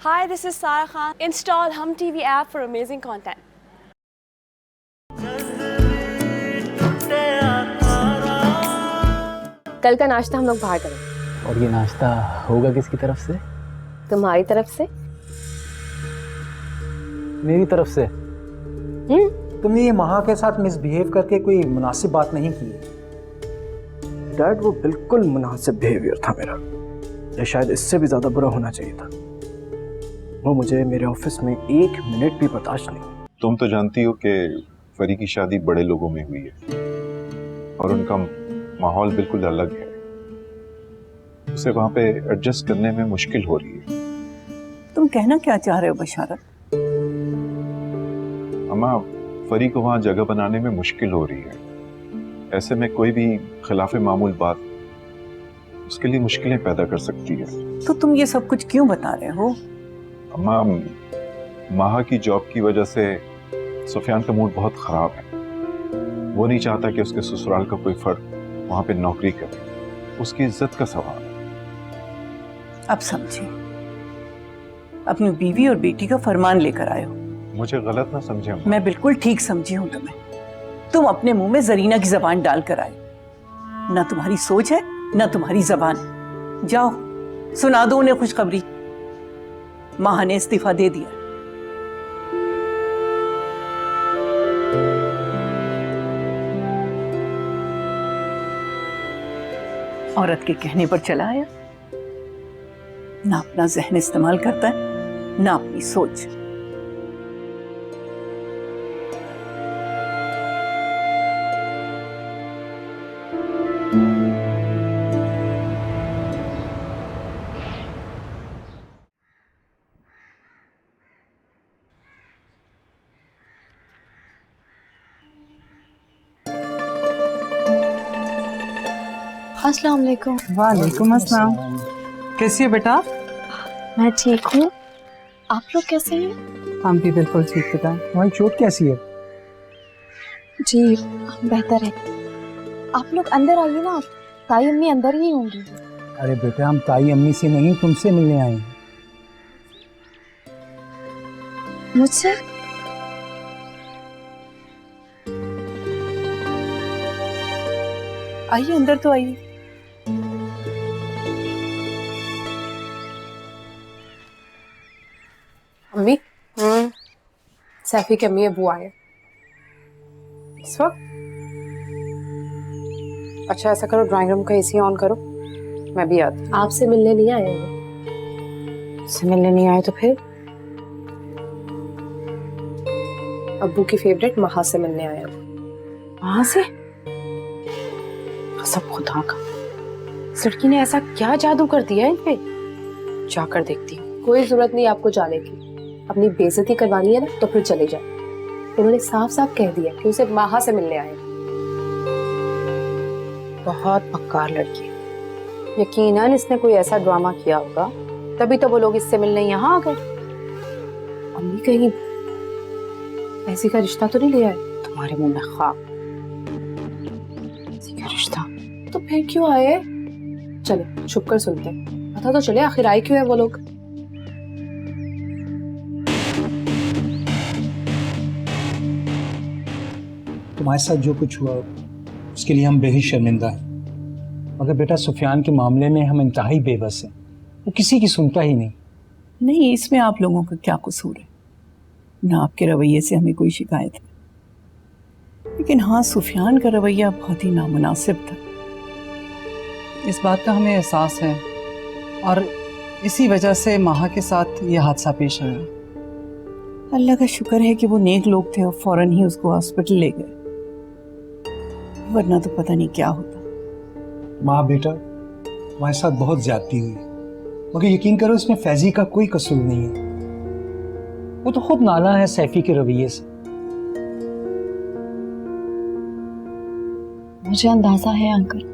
Hi, this is Sarah Khan. Install Hum TV app for amazing content. कल का नाश्ता हम लोग बाहर करें। और ये नाश्ता होगा किसकी तरफ से? तुम्हारी तरफ से। मेरी तरफ से? तुमने ये महा के साथ मिसबिहेव करके कोई मुनासिब बात नहीं की है। डैड वो बिल्कुल मुनासिब बिहेवियर था मेरा, या शायद इससे भी ज्यादा बुरा होना चाहिए था। वो मुझे मेरे ऑफिस में 1 मिनट भी बर्दाश्त नहीं। तुम तो जानती हो कि फरी की शादी बड़े लोगों में हुई है और उनका माहौल बिल्कुल अलग है। उसे वहां पे एडजस्ट करने में मुश्किल हो रही है। तुम कहना क्या चाह रहे हो बशारत? अम्मा, फरी को वहां जगह बनाने में मुश्किल हो रही है। ऐसे में कोई भी खिलाफ मामूल बात उसके लिए मुश्किलें पैदा कर सकती है। तो तुम ये सब कुछ क्यों बता रहे हो? अम्मा, माहा की जॉब की वजह से सुफियान का मूड बहुत खराब है। वो नहीं चाहता कि उसके ससुराल का कोई फर्द वहां पे नौकरी करे। उसकी इज्जत का सवाल है। अब समझी, अपनी बीवी और बेटी का फरमान लेकर आए हो। मुझे गलत ना समझे अम्मा। मैं बिल्कुल ठीक समझी हूँ तुम्हें। तुम अपने मुंह में जरीना की जबान डालकर आए। ना तुम्हारी सोच है ना तुम्हारी जबान। जाओ सुना दो उन्हें खुशखबरी, माह ने इस्तीफा दे दिया। औरत के कहने पर चला आया, ना अपना जहन इस्तेमाल करता है ना अपनी सोच। अस्सलाम वालेकुम। वालेकुम अस्सलाम। कैसी है बेटा? मैं ठीक हूँ। आप लोग कैसे हैं? हम भी बिल्कुल ठीक बेटा। तुम्हारी चोट कैसी है? जी बेहतर है। आप लोग अंदर आइए ना, ताई अम्मी अंदर ही होंगी। अरे बेटा, हम ताई अम्मी से नहीं तुमसे मिलने आए हैं। मुझसे? आइए अंदर तो आइए। अम्मी, सैफी के अम्मी अबू आए इस वक्त। अच्छा ऐसा करो, ड्राइंग रूम का एसी ऑन करो, मैं भी आती। आपसे मिलने नहीं आए हैं? से मिलने नहीं आए तो फिर? अब्बू की फेवरेट महा से मिलने आए हैं। वहां से? सब खुदा का, इस लड़की ने ऐसा क्या जादू कर दिया है इन पे? जाकर देखती हूँ। कोई जरूरत नहीं आपको जाने की, अपनी बेइज्जती करवानी है ना तो फिर चले जाए। उन्होंने साफ साफ कह दिया कि उसे माहा से मिलने आए। बहुत मक्कार लड़की है। यकीनन इसने कोई ऐसा ड्रामा किया होगा, तभी तो वो लोग इससे मिलने यहाँ आ गए। अम्मी कहीं ऐसी का रिश्ता तो नहीं लिया है तुम्हारे मुंह में ख्वाब? ऐसी का रिश्ता तो फिर क्यों आए? चले छुप कर सुनते हैं, पता तो चले आखिर आए क्यों है वो लोग। तुम्हारे साथ जो कुछ हुआ उसके लिए हम बेहद शर्मिंदा हैं, मगर बेटा सुफियान के मामले में हम इंतहाई बेबस हैं। वो किसी की सुनता ही नहीं। नहीं, इसमें आप लोगों का क्या कसूर है? ना आपके रवैये से हमें कोई शिकायत है, लेकिन हाँ सुफियान का रवैया बहुत ही नामुनासिब था। इस बात का हमें एहसास है और इसी वजह से माहा के साथ ये हादसा पेश आया। अल्लाह का शुक्र है कि वो नेक लोग थे और फौरन ही उसको हॉस्पिटल ले गए, वरना तो पता नहीं क्या होता। माँ बेटा, तुम्हारे साथ बहुत ज्यादती हुई, मगर यकीन करो इसमें फैजी का कोई कसूर नहीं है। वो तो खुद नाला है सैफी के रवैये से। मुझे अंदाजा है अंकल,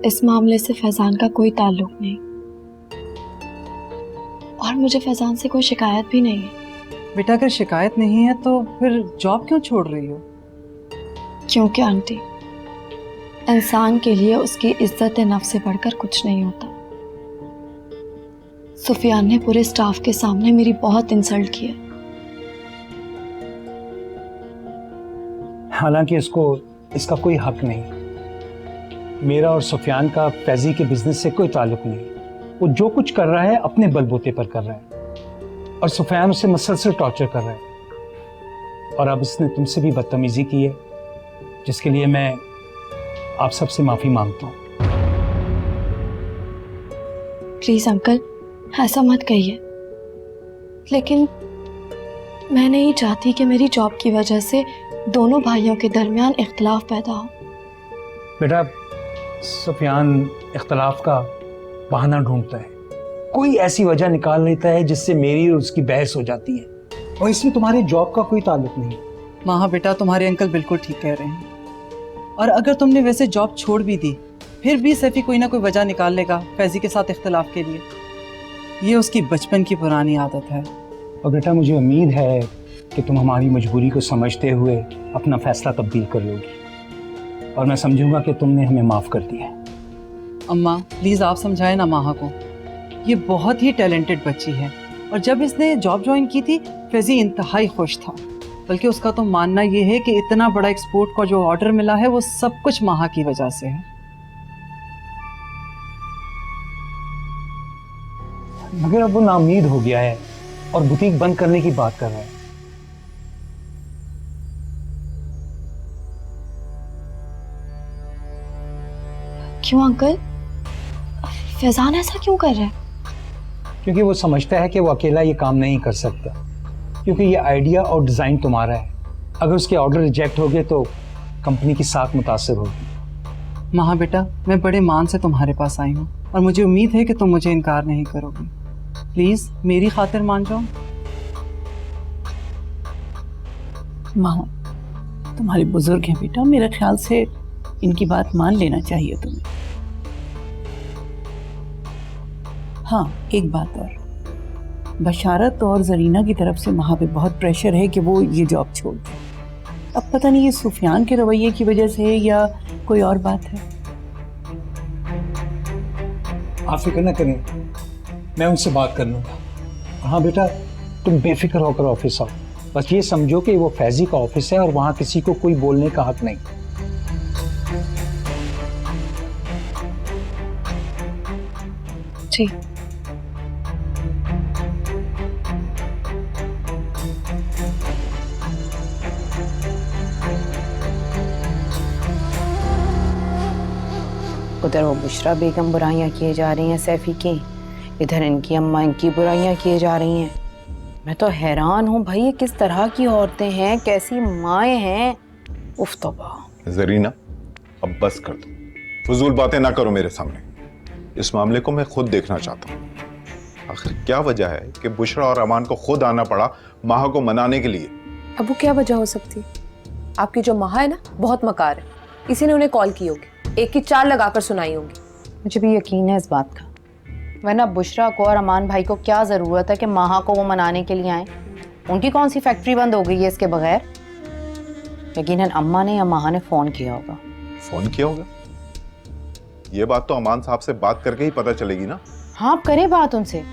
इस मामले से फैजान का कोई ताल्लुक नहीं और मुझे फैजान से कोई शिकायत भी नहीं है। बेटा अगर शिकायत नहीं है तो फिर जॉब क्यों छोड़ रही हो? क्योंकि आंटी, इंसान के लिए उसकी इज्जत नफ्स से बढ़कर कुछ नहीं होता। सुफियान ने पूरे स्टाफ के सामने मेरी बहुत इंसल्ट की है। हालांकि इसका कोई हक नहीं। मेरा और सुफियान का फैजी के बिजनेस से कोई ताल्लुक नहीं। वो जो कुछ कर रहा है अपने बलबूते पर कर रहा है और सुफियान उसे मसलसल टॉर्चर कर रहा है। और अब इसने तुमसे भी बदतमीजी की है, जिसके लिए मैं आप सबसे माफी मांगता हूँ। प्लीज अंकल, ऐसा मत कहिए, लेकिन मैं नहीं चाहती कि मेरी जॉब की वजह से दोनों भाइयों के दरमियान इख्तलाफ पैदा हो। बेटा, सुफियान इख्तलाफ का बहाना ढूंढता है, कोई ऐसी वजह निकाल लेता है जिससे मेरी और उसकी बहस हो जाती है, और इसमें तुम्हारे जॉब का कोई ताल्लुक नहीं। माँ बेटा, तुम्हारे अंकल बिल्कुल ठीक कह रहे हैं। और अगर तुमने वैसे जॉब छोड़ भी दी, फिर भी सैफी कोई ना कोई वजह निकाल लेगा फैजी के साथ इख्तलाफ के लिए। ये उसकी बचपन की पुरानी आदत है। और बेटा, मुझे उम्मीद है कि तुम हमारी मजबूरी को समझते हुए अपना फैसला तब्दील कर लोगी, और मैं समझूंगा कि तुमने हमें माफ़ कर दिया। अम्मा प्लीज़ आप समझाएं ना माहा को। ये बहुत ही टैलेंटेड बच्ची है, और जब इसने जॉब ज्वाइन की थी फैजी इंतहाई खुश था। बल्कि उसका तो मानना ये है कि इतना बड़ा एक्सपोर्ट का जो ऑर्डर मिला है वो सब कुछ माहा की वजह से है। मगर अब वो नाउम्मीद हो गया है और बुटीक बंद करने की बात कर रहा है। क्यों अंकल? फैजान ऐसा क्यों कर रहा है? क्योंकि वो समझता है कि वो अकेला ये काम नहीं कर सकता, क्योंकि ये आइडिया और डिज़ाइन तुम्हारा है। अगर उसके ऑर्डर रिजेक्ट हो गए तो कंपनी की साख मुतासिर होगी। माहा बेटा, मैं बड़े मान से तुम्हारे पास आई हूँ और मुझे उम्मीद है कि तुम मुझे इनकार नहीं करोगी। प्लीज़ मेरी खातिर मान जाओ। माँ, तुम्हारे बुजुर्ग हैं बेटा, मेरे ख्याल से इनकी बात मान लेना चाहिए तुम्हें। हाँ, एक बात और, बशारत और जरीना की तरफ से वहाँ पे बहुत प्रेशर है कि वो ये जॉब छोड़ दें। अब पता नहीं ये सुफियान के रवैये की वजह से है या कोई और बात है। आप फिक्र न करें, मैं उनसे बात कर लूँगा। हाँ बेटा, तुम बेफिक्र होकर ऑफिस आओ। बस ये समझो कि वो फैजी का ऑफिस है और वहाँ किसी को कोई बोलने का हक नहीं। जी। उधर वो बुशरा बेगम बुराइयां किए जा रही हैं सैफी की, इधर इनकी अम्मा इनकी बुराइयां किए जा रही हैं। मैं तो हैरान हूँ भाई, ये किस तरह की औरतें हैं, कैसी माएँ हैं। उफ तौबा। जरीना, अब बस कर दो, फजूल बातें ना करो मेरे सामने। इस मामले को मैं खुद देखना चाहता हूँ। आखिर क्या वजह है कि बुशरा और अमान को खुद आना पड़ा माहा को मनाने के लिए? अब वो क्या वजह हो सकती है? आपकी जो माहा है ना, बहुत मकार है। इसी ने उन्हें कॉल की होगी, एक की चार लगाकर सुनाई होगी। मुझे भी यकीन है इस बात का, वरना बुशरा को और अमान भाई को क्या ज़रूरत है कि माहा को वो मनाने के लिए आए? उनकी कौन सी फैक्ट्री बंद हो गई है इसके बगैर? यकीनन अम्मा ने या माहा ने फ़ोन किया होगा। फोन किया होगा? ये बात तो अमान साहब से बात करके ही पता चलेगी ना। हाँ, आप करें बात उनसे,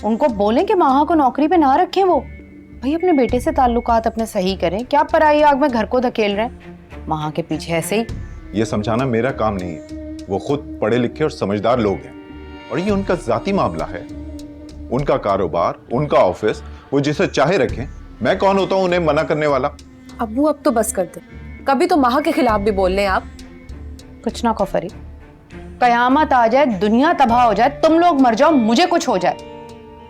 उनको बोलें कि माहा को नौकरी पे ना रखें। वो भाई अपने बेटे से ताल्लुकात अपने सही करें, क्या पराई आग में घर को धकेल रहे हैं। माहा के पीछे ऐसे ही। ये समझाना मेरा काम नहीं है, वो खुद पढ़े लिखे और समझदार लोग हैं, और ये उनका जाती मामला है, उनका कारोबार, उनका ऑफिस, वो जिसे चाहे रखें। मैं कौन होता हूँ उन्हें मना करने वाला? अब्बू अब तो बस करते, कभी तो माहा के खिलाफ भी बोल लें आप। कुछ ना कफरी, कयामत आ जाए, दुनिया तबाह हो जाए, तुम लोग मर जाओ, मुझे कुछ हो जाए,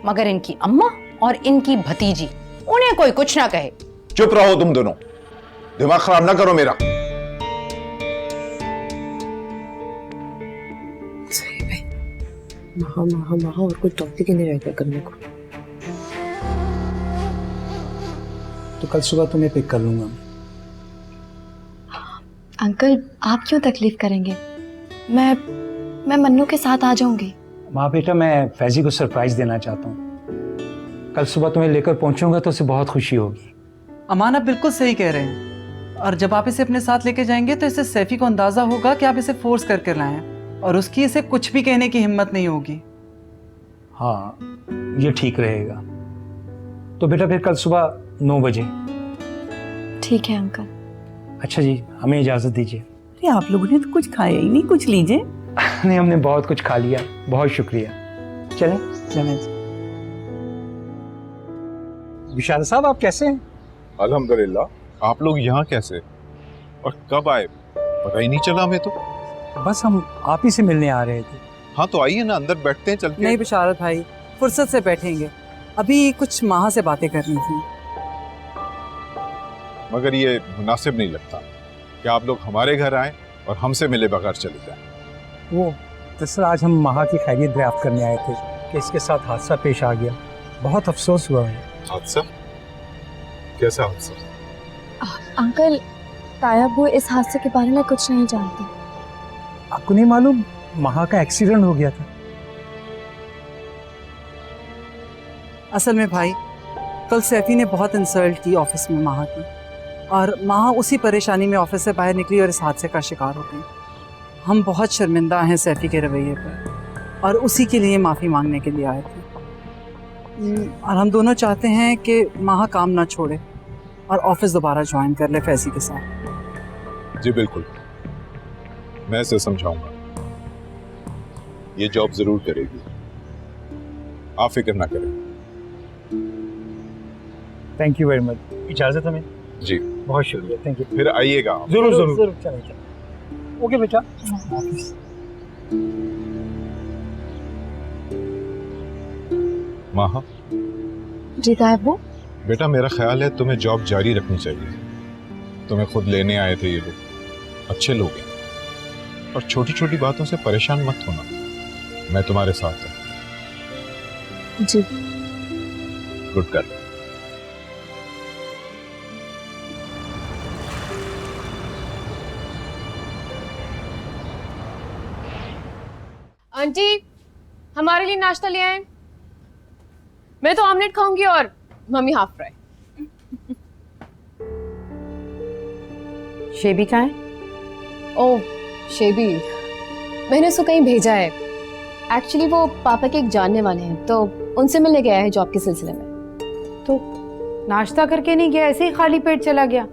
मगर इनकी अम्मा और इनकी भतीजी, उन्हें कोई कुछ ना कहे। चुप रहो तुम दोनों, दिमाग खराब ना करो मेरा। सही भाई, माहा माहा माहा और कुछ टॉपिक ही नहीं रहता करने को। तो कल सुबह तुम्हें पिक कर लूंगा। अंकल, आप क्यों तकलीफ करेंगे? मैं मन्नू के साथ आ जाऊंगी। माँ बेटा, मैं फैजी को सरप्राइज देना चाहता हूँ। कल सुबह तुम्हें लेकर पहुंचूंगा तो उसे बहुत खुशी होगी। अमान आप बिल्कुल सही कह रहे हैं, और जब आप इसे अपने साथ लेके जाएंगे तो इससे सैफी को अंदाजा होगा कि आप इसे फोर्स करके लाए हैं, और उसकी इसे कुछ भी कहने की हिम्मत नहीं होगी। हाँ, ये ठीक रहेगा। तो बेटा फिर कल सुबह 9 बजे। ठीक है अंकल। अच्छा जी, हमें इजाज़त दीजिए। अरे आप लोगों ने तो कुछ खाया ही नहीं, कुछ लीजिए। नहीं, हमने बहुत कुछ खा लिया, बहुत शुक्रिया। चलें चलें। विशाल साहब, आप कैसे हैं? अल्हम्दुलिल्लाह। आप लोग यहाँ कैसे और कब आए, पता ही नहीं चला हमें तो। बस हम आप ही से मिलने आ रहे थे। हाँ तो आइए ना, अंदर बैठते हैं चल के। नहीं बिशारत भाई, फुर्सत से बैठेंगे, अभी कुछ माह से बातें करनी थी। मगर ये मुनासिब नहीं लगता कि आप लोग हमारे घर आए और हमसे मिले बगैर चले जाएं। वो दरअसल आज हम महा की खैरियत दरियाफ्त करने आए थे कि इसके साथ हादसा पेश आ गया। बहुत अफसोस हुआ है। हादसा? कैसा हादसा? अंकल, ताया वो इस हादसे के बारे में कुछ नहीं जानती। आपको नहीं मालूम, महा का एक्सीडेंट हो गया था। असल में भाई, कल सैफी ने बहुत इंसल्ट की ऑफिस में माह की, और माह उसी परेशानी में ऑफिस से बाहर निकली और इस हादसे का शिकार हो गई। हम बहुत शर्मिंदा हैं सैफी के रवैये पर, और उसी के लिए माफ़ी मांगने के लिए आए थे। और हम दोनों चाहते हैं कि माह काम ना छोड़े और ऑफिस दोबारा ज्वाइन कर ले फैजी के साथ। जी बिल्कुल, मैं इसे समझाऊंगा, ये जॉब जरूर करेगी, आप फिक्र ना करें। Thank you very much. इजाज़त हमें? जी बहुत शुक्रिया, थैंक यू। फिर आइएगा आप। जरूर जरूर जरूर। चलें। ओके बेटा। माहा, जी ताया, बेटा मेरा ख्याल है तुम्हें जॉब जारी रखनी चाहिए। तुम्हें खुद लेने आए थे ये लोग, अच्छे लोग हैं, और छोटी छोटी बातों से परेशान मत होना, मैं तुम्हारे साथ हूँ। जी। Good girl. आंटी, हमारे लिए नाश्ता ले आए। मैं तो ऑमलेट खाऊंगी और मम्मी हाफ फ्राई। शेबी कहाँ है? ओह शेबी, मैंने उसको कहीं भेजा है। एक्चुअली वो पापा के एक जानने वाले हैं, तो उनसे मिलने गया है जॉब के सिलसिले में। तो नाश्ता करके नहीं गया, ऐसे ही खाली पेट चला गया?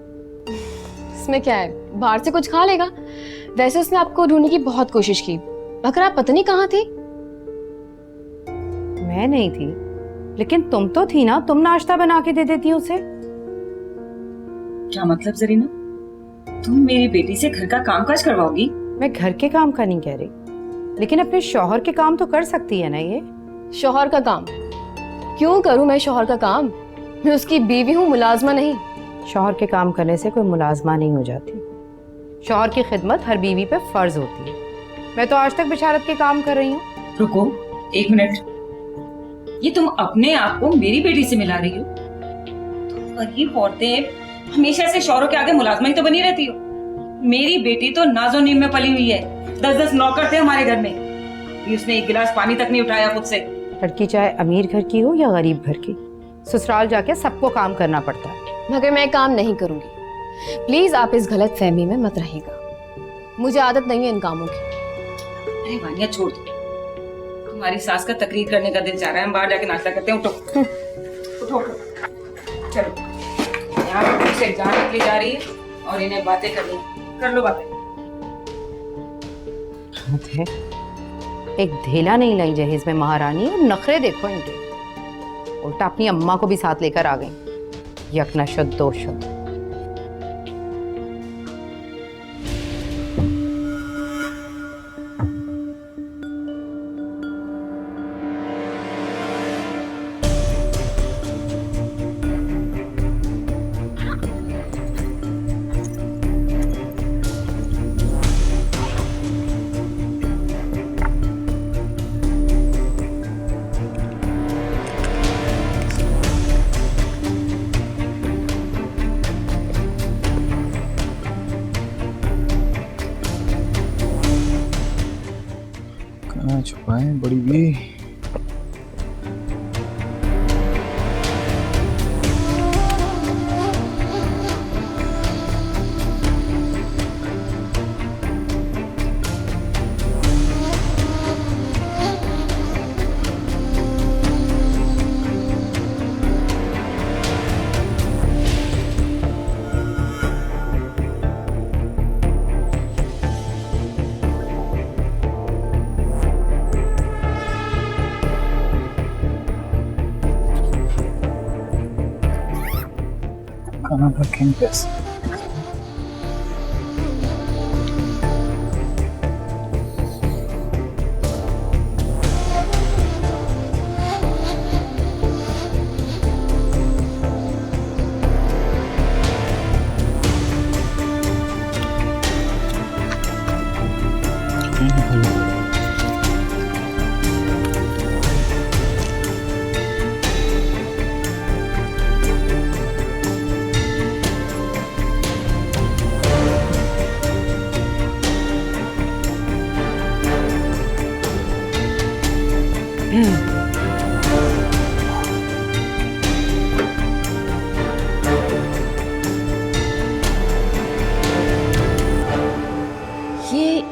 इसमें क्या है, बाहर से कुछ खा लेगा। वैसे उसने आपको ढूंढने की बहुत कोशिश की, मगर आप पता नहीं कहाँ थी। मैं नहीं थी, लेकिन तुम तो थी ना, तुम नाश्ता बना के दे देती उसे। क्या मतलब जरीना, तुम मेरी बेटी से घर का कामकाज करवाओगी? मैं घर के काम का नहीं कह रही, लेकिन अपने शौहर के काम तो कर सकती है ना। ये शौहर का काम क्यों करूं मैं? शौहर का काम, मैं उसकी बीवी हूँ, मुलाजमा नहीं। शौहर के काम करने से कोई मुलाजमा नहीं हो जाती। शौहर की खिदमत हर बीवी पे फर्ज होती है। मैं तो आज तक बिशारत के काम कर रही हूँ। रुको 1 मिनट, ये तुम अपने आप को मेरी बेटी से मिला रही हो? तुम गरीब औरतें हमेशा से शौहरों के आगे मुलाजमा ही तो बनी रहती हो। मेरी बेटी तो नाजो नीम में पली हुई है। 10-10 नौकर थे हमारे घर में, ये उसने 1 गिलास पानी तक नहीं उठाया खुद से। लड़की चाहे अमीर घर की हो या गरीब घर की, ससुराल जाके सबको काम करना पड़ता है। मगर मैं काम नहीं करूंगी। प्लीज आप इस गलत फहमी में मत रहिएगा, मुझे आदत नहीं है इन कामों की। अरे वानिया छोड़ दो, हमारी सास का तकरीर करने का दिल चाह रहा है, हम बाहर जाके नाश्ता करते हैं। उठो उठो उठो, चलो। यहाँ पे से एग्जाम निकली जा रही है और इन्हें बातें करनी, कर लो बातें। एक धेला नहीं लाई जहेज में महारानी, और नखरे देखो इनके। उल्टा अपनी अम्मा को भी साथ लेकर आ गई। यक न शुद्ध दो शुद्ध। कहाँ छुपाए बड़ी भी? another king this.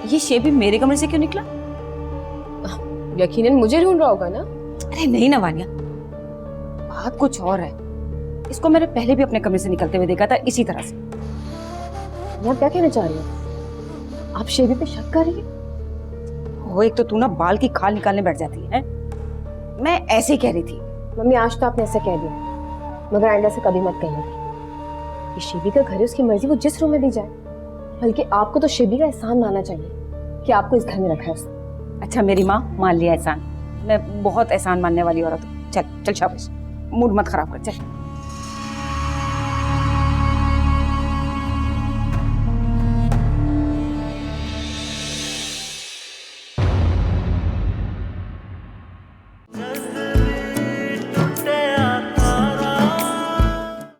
ये शेबी मेरे कमरे से क्यों निकला? यकीनन मुझे ढूंढ रहा होगा ना। अरे नहीं ना वानिया, बात कुछ और है। इसको मैंने पहले भी अपने कमरे से निकलते हुए देखा था इसी तरह से। आप क्या कहना चाह रही हो? आप शेबी पे शक कर रही है? वो एक तो तू ना बाल की खाल निकालने बैठ जाती है। मैं ऐसे ही कह रही थी। मम्मी आज तो आपने ऐसा कह दिया, मगर आइंदा से कभी मत कहिएगा। ये शेबी का घर है, उसकी मर्जी, वो जिस रूम में भी जाए। बल्कि आपको तो शेबी का एहसान मानना चाहिए कि आपको इस घर में रखा है उसने। अच्छा मेरी माँ मान लिया एहसान। मैं बहुत एहसान मानने वाली औरत हूँ। चल चल शाबाश, मूड मत खराब कर, चल।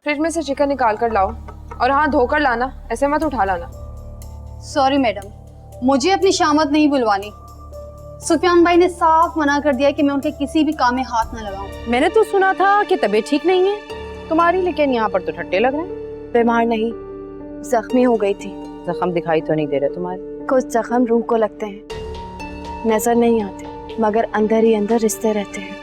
फ्रिज में से चिकन निकाल कर लाओ, और हाँ धोकर लाना, ऐसे मत उठा लाना। सॉरी मैडम, मुझे अपनी शामत नहीं बुलवानी। सुफियान भाई ने साफ मना कर दिया कि मैं उनके किसी भी काम में हाथ ना लगाऊं। मैंने तो सुना था कि तबीयत ठीक नहीं है तुम्हारी, लेकिन यहाँ पर तो ठट्टे लग रहे हैं। बीमार नहीं, जख्मी हो गई थी। जख्म दिखाई तो नहीं दे रहे तुम्हारे। कुछ जख्म रूह को लगते हैं, नजर नहीं आते, मगर अंदर ही अंदर रिश्ते रहते हैं।